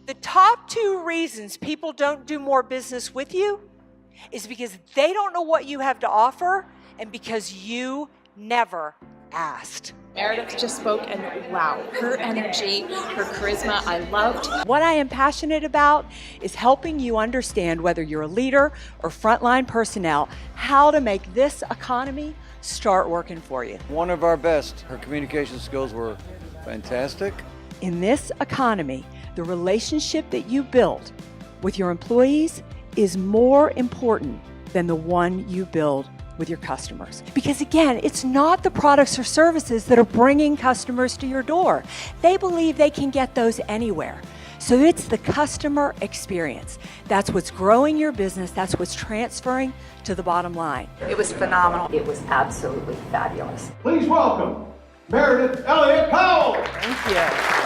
The top 2 reasons people don't do more business with you is because they don't know what you have to offer and because you never asked. Meridith just spoke, and wow, her energy, her charisma, I loved. What I am passionate about is helping you understand, whether you're a leader or frontline personnel, how to make this economy start working for you. One of our best. Her communication skills were fantastic. In this economy, the relationship that you build with your employees is more important than the one you build with your customers. Because again, it's not the products or services that are bringing customers to your door. They believe they can get those anywhere. So it's the customer experience. That's what's growing your business. That's what's transferring to the bottom line. It was phenomenal. It was absolutely fabulous. Please welcome Meridith Elliott Powell. Thank you.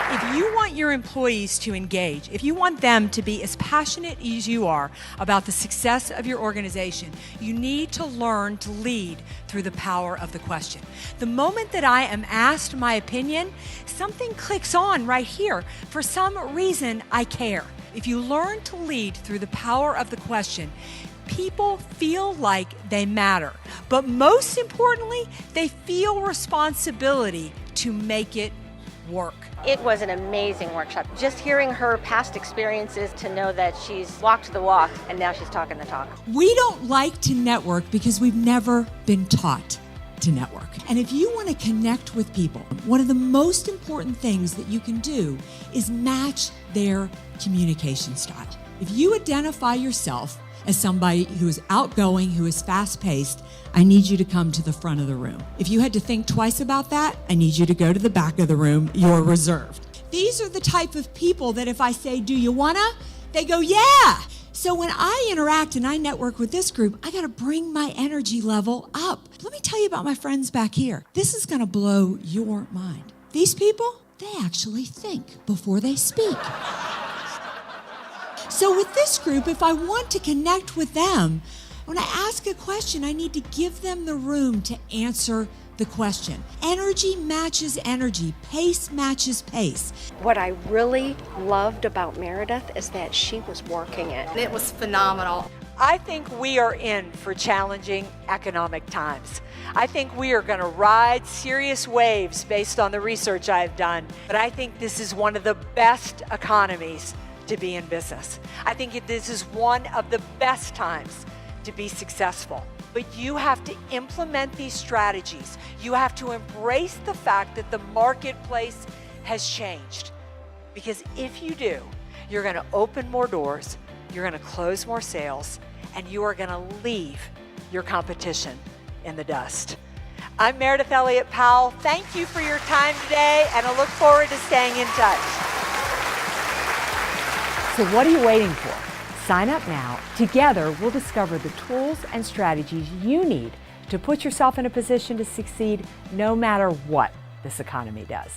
If you want your employees to engage, if you want them to be as passionate as you are about the success of your organization, you need to learn to lead through the power of the question. The moment that I am asked my opinion, something clicks on right here. For some reason, I care. If you learn to lead through the power of the question, people feel like they matter. But most importantly, they feel responsibility to make it work. It was an amazing workshop. Just hearing her past experiences to know that she's walked the walk and now she's talking the talk. We don't like to network because we've never been taught to network. And if you want to connect with people, one of the most important things that you can do is match their communication style. If you identify yourself as somebody who is outgoing, who is fast-paced, I need you to come to the front of the room. If you had to think twice about that, I need you to go to the back of the room. You're reserved. These are the type of people that if I say, do you wanna? They go, yeah. So when I interact and I network with this group, I gotta bring my energy level up. Let me tell you about my friends back here. This is gonna blow your mind. These people, they actually think before they speak. So with this group, if I want to connect with them, when I ask a question, I need to give them the room to answer the question. Energy matches energy. Pace matches pace. What I really loved about Meridith is that she was working it. It was phenomenal. I think we are in for challenging economic times. I think we are going to ride serious waves based on the research I've done. But I think this is one of the best economies to be in business. I think this is one of the best times to be successful. But you have to implement these strategies. You have to embrace the fact that the marketplace has changed. Because if you do, you're going to open more doors, you're going to close more sales, and you are going to leave your competition in the dust. I'm Meridith Elliott Powell. Thank you for your time today, and I look forward to staying in touch. So what are you waiting for? Sign up now. Together, we'll discover the tools and strategies you need to put yourself in a position to succeed no matter what this economy does.